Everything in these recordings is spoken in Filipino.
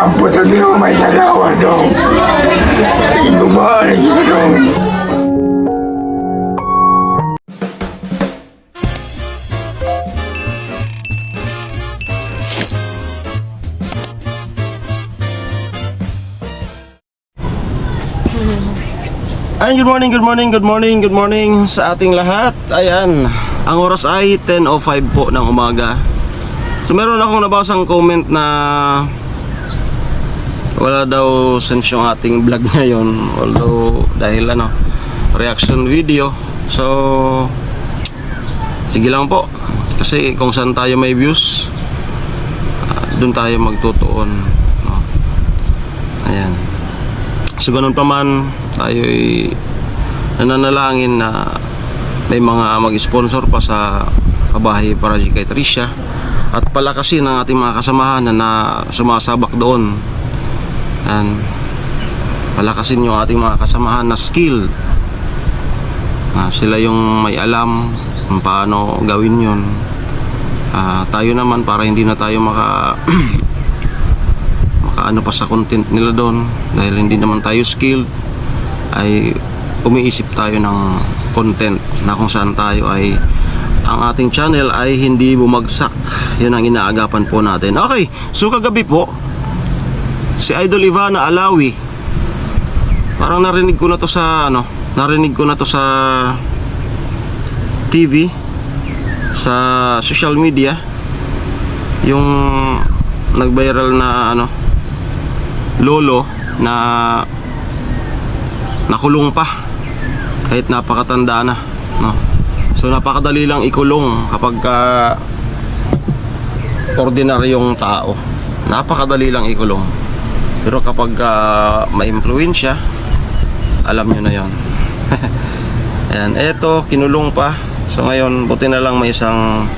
Ang puto ginawa may dalawa dong. Gumawa na gina dong. Ayan, good morning sa ating lahat. Ayan, ang oras ay 10:05 po ng umaga. So meron akong nabasang comment na wala daw sense yung ating vlog ngayon. Although dahil reaction video. So sige lang po. Kasi kung saan tayo may views, doon tayo magtutuon, no? Ayan. So ganun pa man, tayo'y nananalangin na may mga mag-sponsor pa sa Pabahay para kay Tricia at palakasin ang ating mga kasamahan na sumasabak doon. And palakasin yung ating mga kasamahan na skill. Sila yung may alam kung paano gawin yun. Tayo naman, para hindi na tayo makaano pa sa content nila doon, dahil hindi naman tayo skilled, ay umiisip tayo ng content na kung saan tayo ay ang ating channel ay hindi bumagsak. Yun ang inaagapan po natin. Okay, so kagabi po si Idol Ivana Alawi, parang narinig ko na to sa TV, sa social media, yung nag-viral na lolo na nakulong pa kahit napakatanda na, no? So napakadali lang ikulong kapag ordinaryong tao. Napakadali lang ikulong. Pero kapag may impluwensya, alam nyo na yon. Ayan, eto, kinulong pa. So ngayon, buti na lang may isang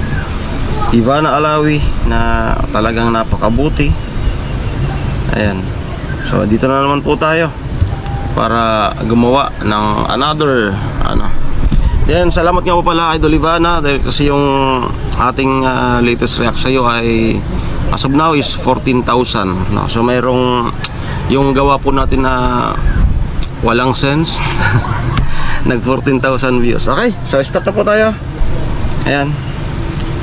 Ivana Alawi na talagang napakabuti. Ayan. So dito na naman po tayo para gumawa ng another Then salamat nga po pala Idol Ivana, dahil kasi yung ating latest react sa'yo ay as of now is 14,000, no? So mayroong yung gawa po natin na walang sense nag 14,000 views. Okay, so start na po tayo. Ayan.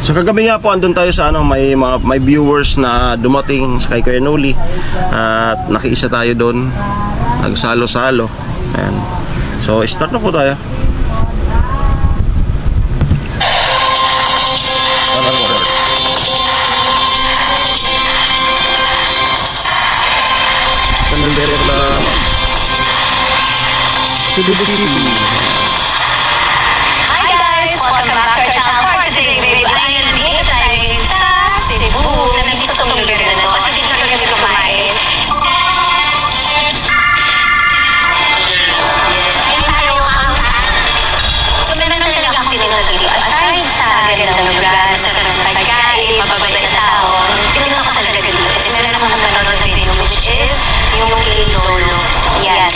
So kagabi nga po andun tayo sa may viewers na dumating sa kay Kuya Noli, at nakiisa tayo doon, nagsalo-salo. Ayan. So start na po tayo. Hi guys! Welcome back to our channel. For today's video ay nandito tayo sa Cebu. Namiss ko itong lugar na to kasi dito kami kumain. Yan tayo So meron talaga akong pinunod dito. Aside sa ganda ng lugar, sa sarap ng pagkain, mababait na tao, pinunod ko talaga dito kasi meron akong napanood na video which is yung kay Lolo. Yan.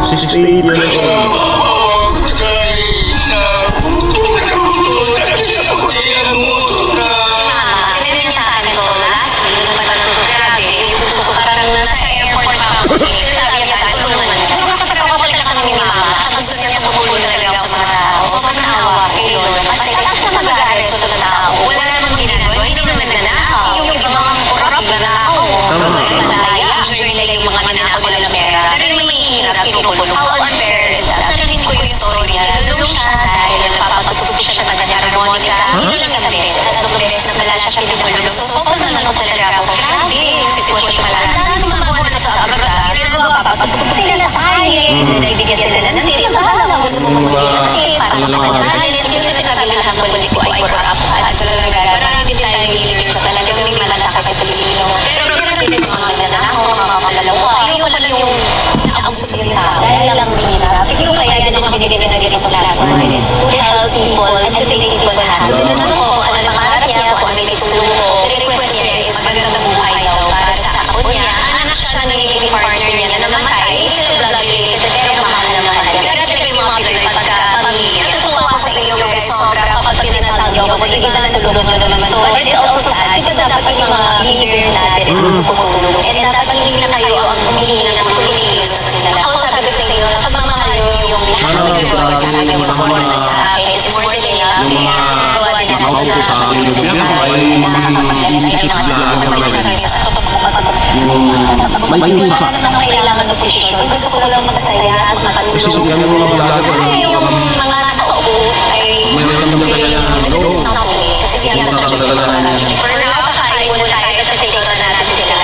68 years old. Sinilin sa akin to last week, nung napanood ko, grabe, yung puso ko parang nasa airport pa ako. Sinasabi niya sa akin, tulungan niya. Siguro sa pagpapalik lang kami ni Mama, at gusto siya tumulong talaga ako sa mga tao. So, sobrang naawa kay Lola. Kasi lahat na mag-aaresto ng tao, wala namang ginagawa, hindi naman nanakaw. Yung iba mga korap, nanakaw. Malaya, enjoy nila yung mga nanakaw nila pera. Pero yung may hirap, kinukulong. How unfair is that? Narinig ko yung story niya. Nalulong siya dahil nagpapatututo siya ng kanyang harmonica. Hindi lang sa beses. Sa beses na wala siya pinukulong. So, sobrang nanonood talaga ako. Grabe, yung sitwasyon malala. Nung tumabuhan ito sa abroad, papatututo sila sa akin. Naibigyan sila ng tiri. Bahala lang gusto mo mag-iinti para sa kanya. Yung sinasabi lang ng politiko ay corrupt. At talagang marami din tayo nililipis na talagang may malasakit sa Pilipino. Pero grabe din mga nanakaw, mga malalawa. Yung pala yung ang susunod na dahil lang minirap. Siguro kaya yun ang binigyan na ganito lahat. To help people and to take people lahat. So tinanong ko kung ano ang pangarap niya, kung ano may tutulong ko. Request niya is magandang buhay daw para sa ako niya. Anak siya na nagiging partner niya na namatay. Still blood related pero mahal na mahal. Grabe talaga yung mga Pinoy pagka pamilya. Natutuwa ako sa iyo guys, sobra kapag tinatawag nyo, mag-iba na tulungan nyo naman to. But it's also sad, di ba dapat yung mga leaders natin tumutulong. And dapat hindi na kayo ang humihingi ng tulong sa sila. Ako sabi ko sa inyo, sa pagmamahal nyo yung lahat na nagagawa sa akin, sa support sa akin, it's more than enough. Yung mga makaupo sa akin ng gobyerno ay mag-iisip lang yung may ipa. Anong kailangan posisyon? Gusto ko lang magsaya at matulong. Kasi kami mga vlogger, Kaya yung mga nakaupo ay mayroon naman kaya it's not okay. Kasi yan sa subject ko. For now, kakain muna tayo kasi take on natin sila.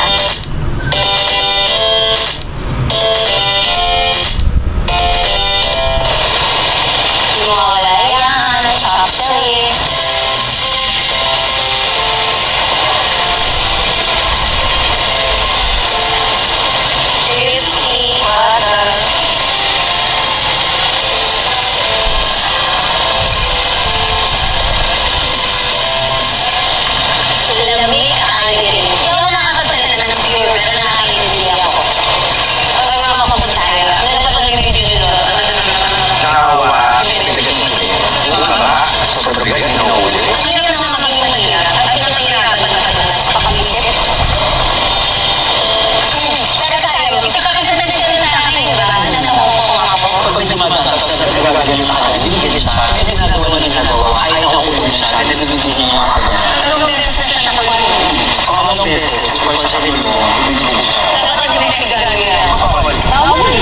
Wala yan, actually. Crispy butter. Lamig ay din. Hindi ako nakakagsalita ng pure, pero nakakaintindi ako. Pag mga makapuntayo, meron pa tuloy yung video nyo. Kawa, di ba? Sobrang bigat na ulo. Ang hirap naman maging mahirap. Kasi nahihirapan na sa pag-isip. Pero sayo, kasi kakagdagan sila sa akin, di ba? Nasa Hong Kong ako. Pag tumatakap sa nagagaling sa akin, binigyan sa akin, ginagawa na ginagawa, ay nakukulong siya, nagagawin niya yung mga Anong beses na siya nakulong? pangalawang beses, before sa sarili mo, binigyan mo siya. Dapat yung beses gagawin.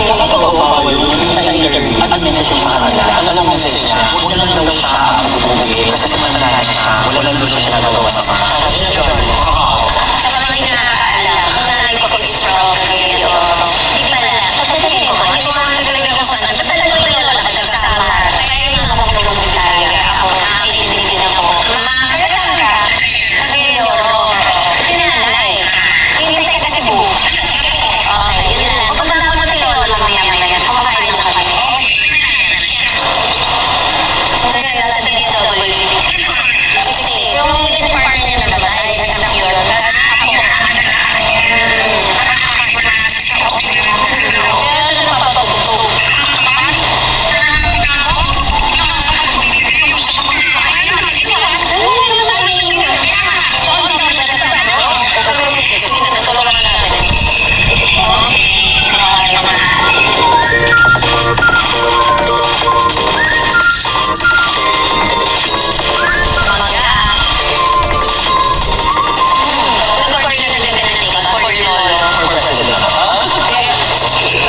Kapag bawal yung sa interview at message niya sa kanila, ano lang message niya, huwag lang daw siya bubugin, kasi sa manala siya, wala lang daw siya nagagawa sa mga. Sa mga hindi nakakaalam, kung nanay ko is strong, hindi pala. Pagdating ko, hindi ko naman nagalaga kung saan. Basta lang ko yung lalakad lang sa lahat. Kaya yung mga pagulong Bisaya, ako nakikinig din ako. Makakalasan ka, sabi nyo, sinanay. Kinsay kasi po. Okay, yun lang. Kung punta ko na sa lolo, mamaya-maya, kumakain na kami. Ngayon, nasa DSWD. Yung living partner niya naman ay anak yun. Tapos ako. Kaya siya napapatugtog.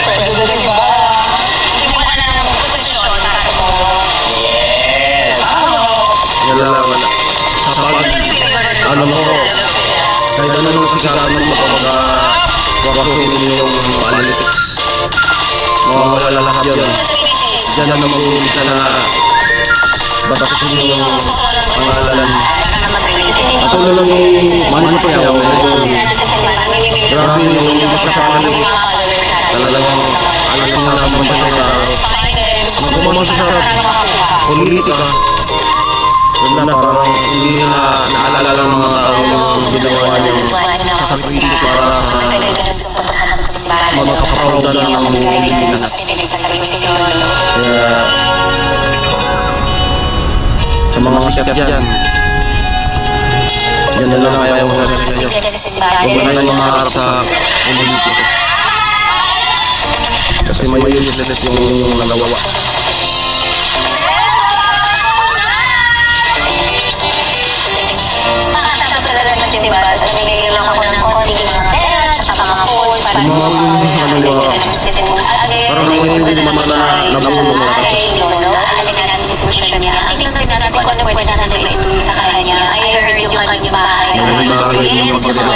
President ba? Yan lang wala. Sa pag, ano mo, kahit ano nung sigaran mo kapag waksuhin mo yung analytics. Mawawala lahat yun. Diyan na mag-uumisa na basasin yung pangalan. At ano lang yung money pa yaw. Grabe yung basta sa analytics. Talagang alam na naman siya sa magkumang sa politika. Yun na parang hindi na naalala ng mga tao yung ginawa niyang sakripisyo para sa magkakaroon ng Pilipinas. Kaya sa mga sikat yan, yan na lang ayaw sa sarili nyo. Huwag na kayong maharap sa politika. Kasi may useless yung nagawa. Nagbigay lang ako ng konting mga pera, tsaka mga poles, para sa mga parang hindi naman na nabulong na kasi. alamin natin si solusyon niya. Tingnan natin kung ano pwede natin maitulong sa kanya. I heard yung kanyang bahay. Tsaka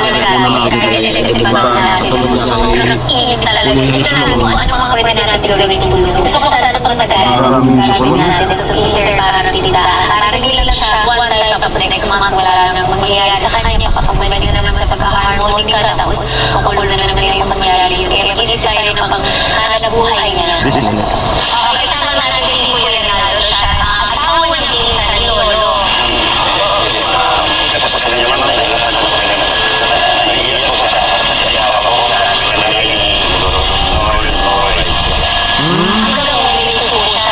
init talaga. Tingnan natin kung ano mga pwede natin gawin tulong. Gusto ko sana pag nag-aaral natin sa Twitter para tindahan. Para hindi lang siya one time tapos next month wala lang mangyayari sa kanya. Kapag may na naman sa pagkakaharmony ka, tapos makulo na naman yung mangyayari yung area. Isip tayo ng pang-hanabuhay niya. Okay, kasama natin si Kuya Rinaldo. Siya asawa niya pinsan ni Lolo. Hanggang ulit po siya.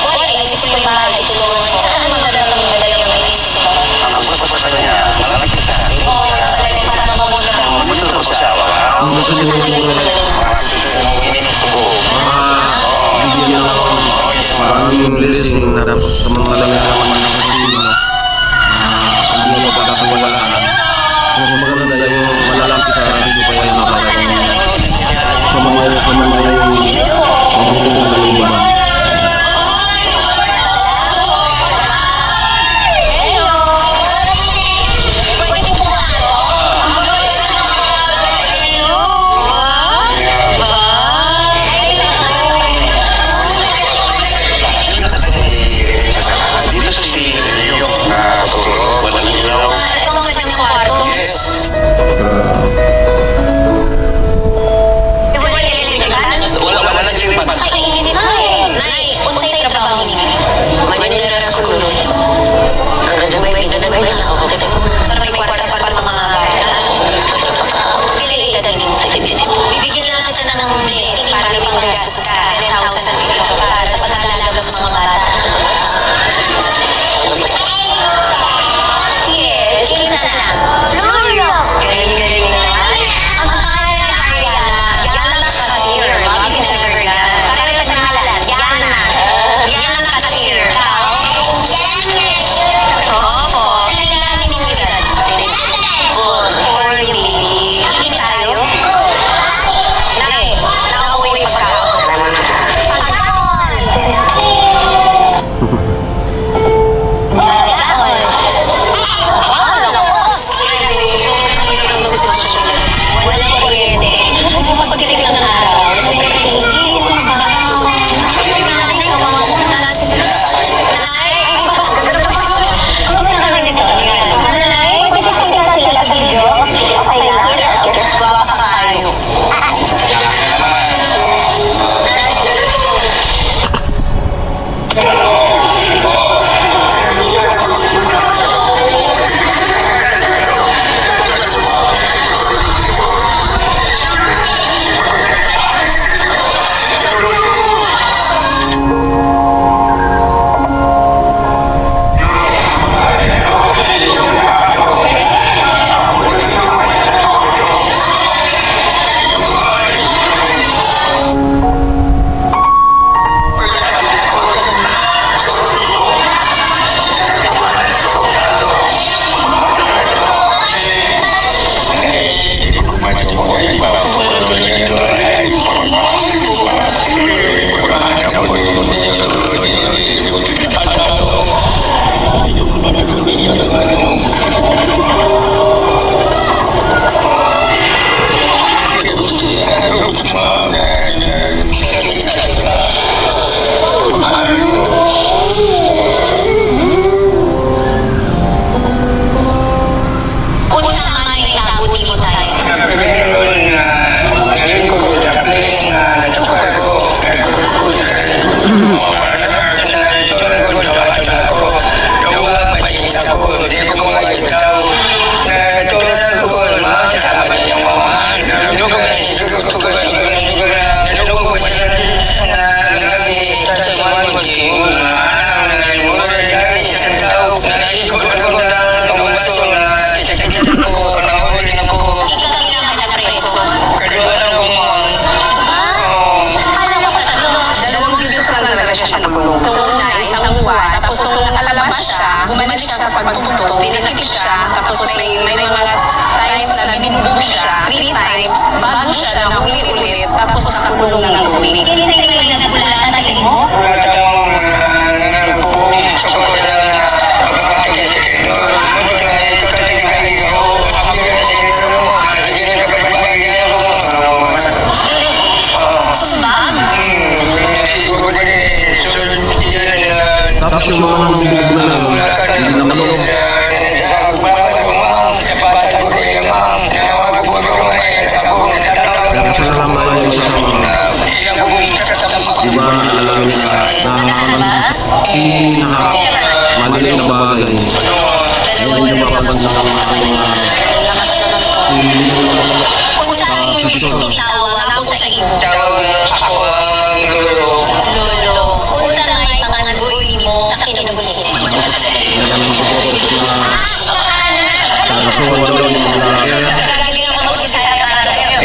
Wala, isip ko yung bahay, tulungan ko. Saan magandang yung isis ko Ano sa sinunod mo na? Bigyan ng parang yung blessing tapos samantalang naman ng kasino. Hindi mo pagkakawalaan. So maganda yung malalapit sa hindi pa yung nakakawin. Sa mga yung maliban. Dito sa studio na tulog, walang ilaw. Ito ang magandang kwarto. Wala elektrikan? Wala na siripan. Kainit na Nay, unsay trabaho niyo? Manila na sa school. Nagdamay ako. Para may kwarta para sa mga bata. Pili edad din sa bibigyan lang kita ng blessing para may panggastos ka. 10,000 dito para sa pag-aalaga sa mga bata. Yes, kinsa na? Lolo! Galing-galing na. Ang pangalan ni Ariana, Yana Kasir. Mami sinabi ka. Para kita nangalan, Yana. Yana Kasir. Opo. Kailangan ninyo edad. 4 yung baby. Hindi tayo? Nay, nakauwi pagkaon. Pagkaon! Walang kuryente. Pagkitig lang ng araw. Sobrang tingis. Nanay, kawawa mo na natin. Nanay, Nanay, pwede kaya sila sa video? Okay lang? Bawa ka kayo. Unsa man ay labot mo tayo. Ikaw na preso. Dalawang beses lang talaga siya nakulong. Nung una, isang buwan. Tapos nung nakalabas siya, bumalik siya sa pagtutong, dinakip siya, tapos may mga times na binubugo siya, 3 times, bago siya nahuli ulit, tapos nakulong na ng ulit. Sumbang? Tapos yung mga nangbubog na lang, hindi naman ako. Kaya pasalamat tayo sa mga diba alam nila na pinaka-maliit na bagay yung lumapapansin sa mga Kung saan yung tawag ako sa iyo. Lolo. Kung saan may mga naguloy mo sa kinagulit. Kaya Gagaling ako mag-isa para sa iyo.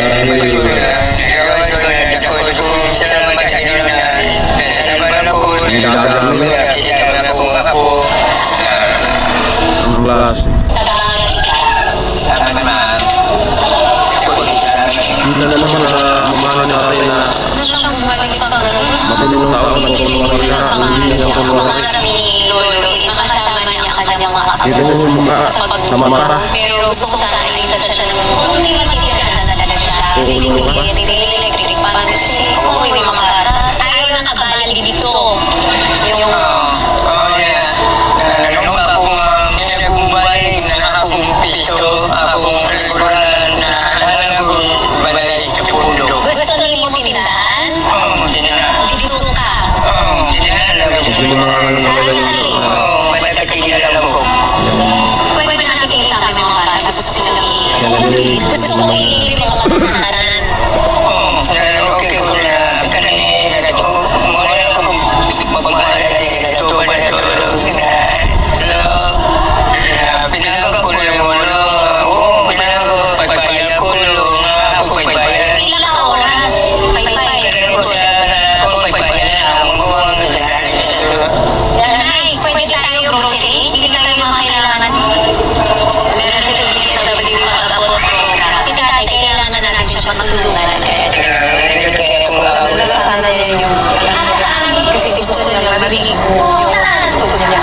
gagamit. Ang klase. Hindi na naman na mamahan natin na matulong tao sa matulungan nila. Hindi na matulungan nila. Dito mo sa mata. Pero gusto ko sana isa siya ng hindi matitigan na talaga siya. Hindi ko electric pan kasi may mga bata. Ayaw na kabali dito. Yung gusto niyo mo tindahan? Dito ka. Pwede na natin sa amin mga bata. Gusto silang gusto ko i-libre mga kapatanan. Ilang oras? Bye-bye. Nanay, pwede tayo grocery? Hindi tayo mga kailangan. Meron sa service na dapat yung mag-abot program. Kasi sa tatay, kailangan natin siya magtulungan. Sana yan yung kasi gusto niya marinig mo yung totoo niya.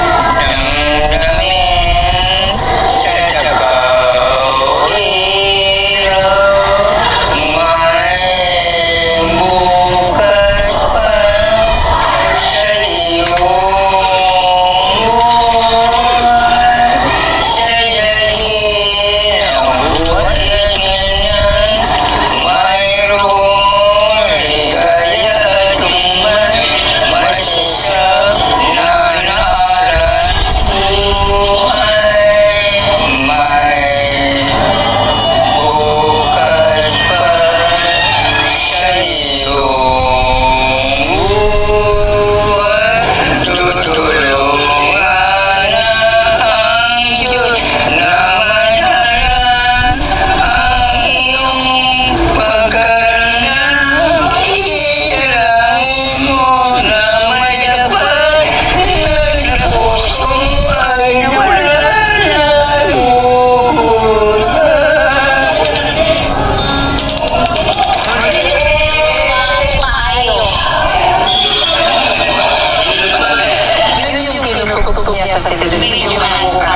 Tututok niya sa cellulite. Yung masa.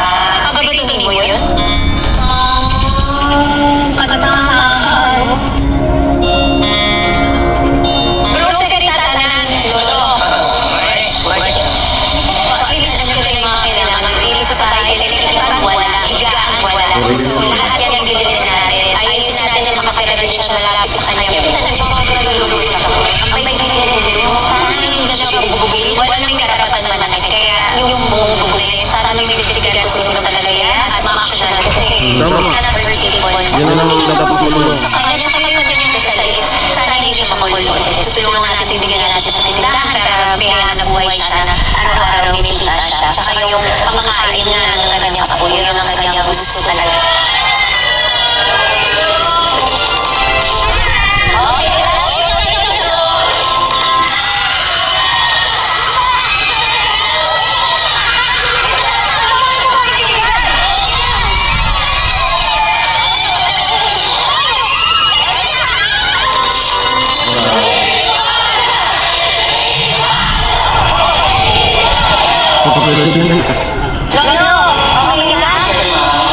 Pababatunin mo yun? Grocery tatanan, lolo. Pakilisan nyo kayo yung mga kailangan. Dito sa bahay, electric pan, wala. Higaan, wala. So, lahat yan yung bilhin natin. Ayusin natin yung makapira din siya malapit sa kanya. Minsan, sa mga nalululit ako. Ang pagbibilhin mo, sana hindi siya bubugil. Walang karapatan naman natin. Kaya yung bubugil, sana may binibigyan ko sila talaga yan at ma-action natin. Kasi, hindi ka na birthday po. Yan ang dapat tulungan. Kaya siya kayo din yung exercise. Sana hindi siya makulot. Tutulungan natin, bibigyan natin siya sa tindahan para may hanap buhay siya na araw-araw may kita siya. Tsaka yung pamakain na ng kanyang apo, yun ang kanyang gusto talaga. President. Okay lang?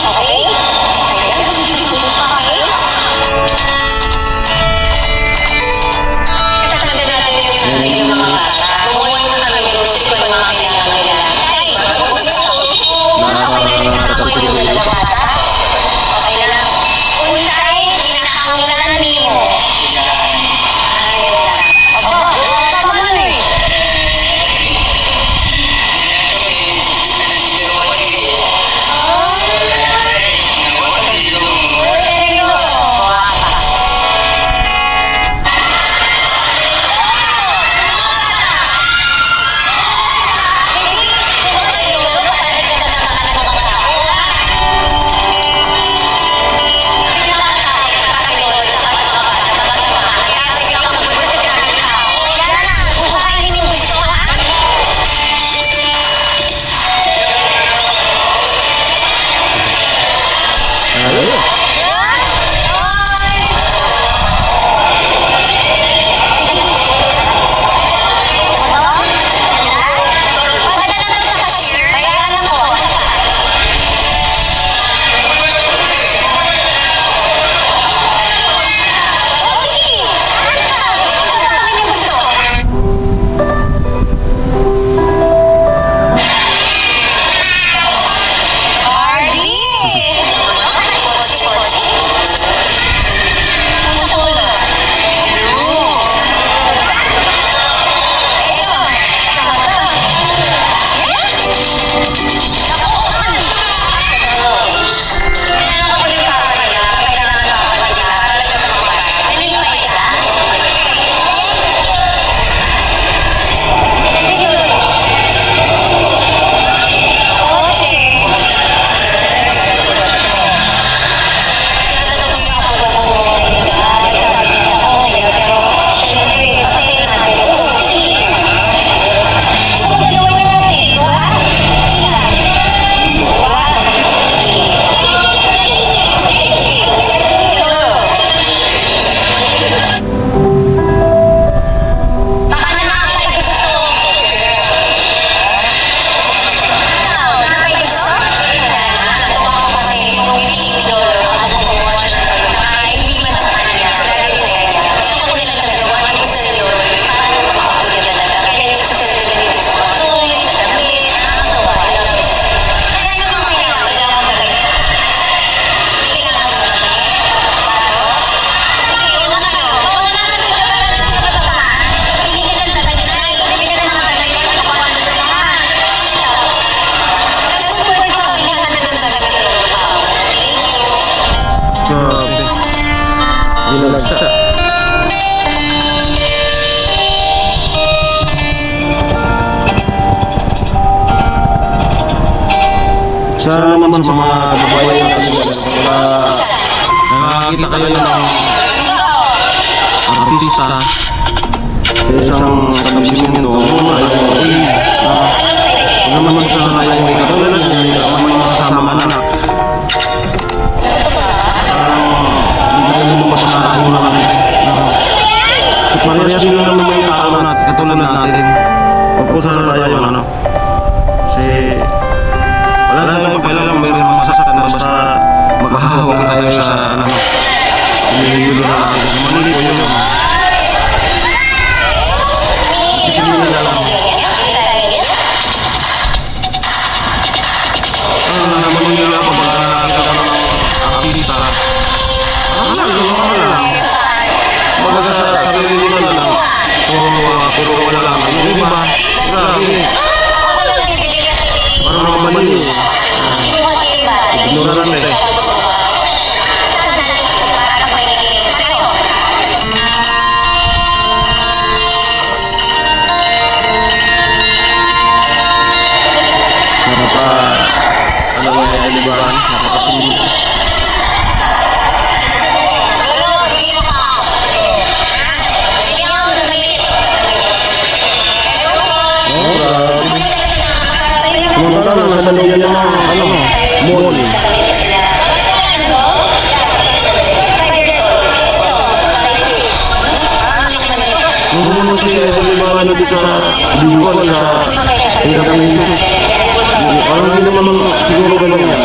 Okay? Ginalagsa. Sana naman sa mga kababayan natin na nakakita kayo ng artista sa isang establishmento, ano naman sa kaya may katulad ng mga kasama anak. Hindi mo masasabi mo lang so parehas yun naman yung tao natin, katulad natin. Huwag po tayo ano. Kasi wala tayong pagkailang mayroon mga sasaktan basta maghahawak tayo sa ano. Hinihilo na natin sa Manili po yun. Sisimula na lang. Manila pa ba nakakita ka ng artista? Baga sa sarili nila na lang. Pero wala lang. Yung iba, grabe. Parang mga mali. Ignorante. Napaka-alibaran, napakasunod. Sementara nasa loob yan ng mall. Hindi mo siya alibaran na sa Bicol sa hirap ng Jesus. Parang hindi naman siguro ganun yan.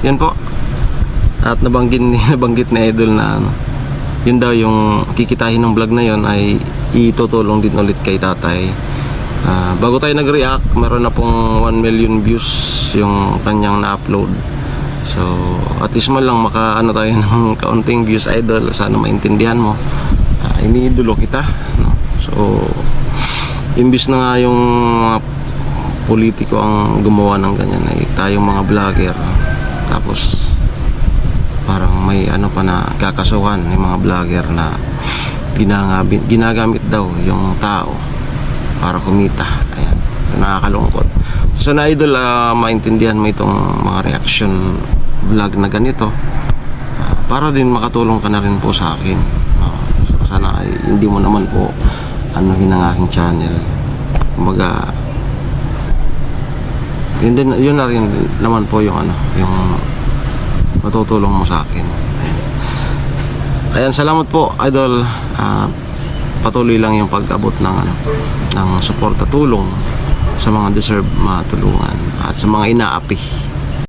Yan po. At nabanggit na Idol na ano, yun daw yung kikitahin ng vlog na yun ay itutulong din ulit kay tatay. Bago tayo nag-react, meron na pong 1 million views yung kanyang na-upload. So at least man lang makaano tayo ng kaunting views, Idol. Sana maintindihan mo. Iniidolo kita, no? So imbis na nga yung mga politiko ang gumawa ng ganyan, ay tayong mga vlogger, tapos parang may ano pa na kakasuhan yung mga vlogger na ginagamit daw yung tao para kumita. Ayan, nakakalungkot. So na Idol, maintindihan mo itong mga reaction vlog na ganito, para din makatulong ka na rin po sa akin, no? So sana ay hindi mo naman po anuhin ang aking channel. Kumbaga yun na rin naman po yung ano, yung matutulong mo sa akin. Ayan, salamat po Idol. Patuloy lang yung pag-abot ng ano, ng suporta, tulong sa mga deserve matulungan at sa mga inaapi.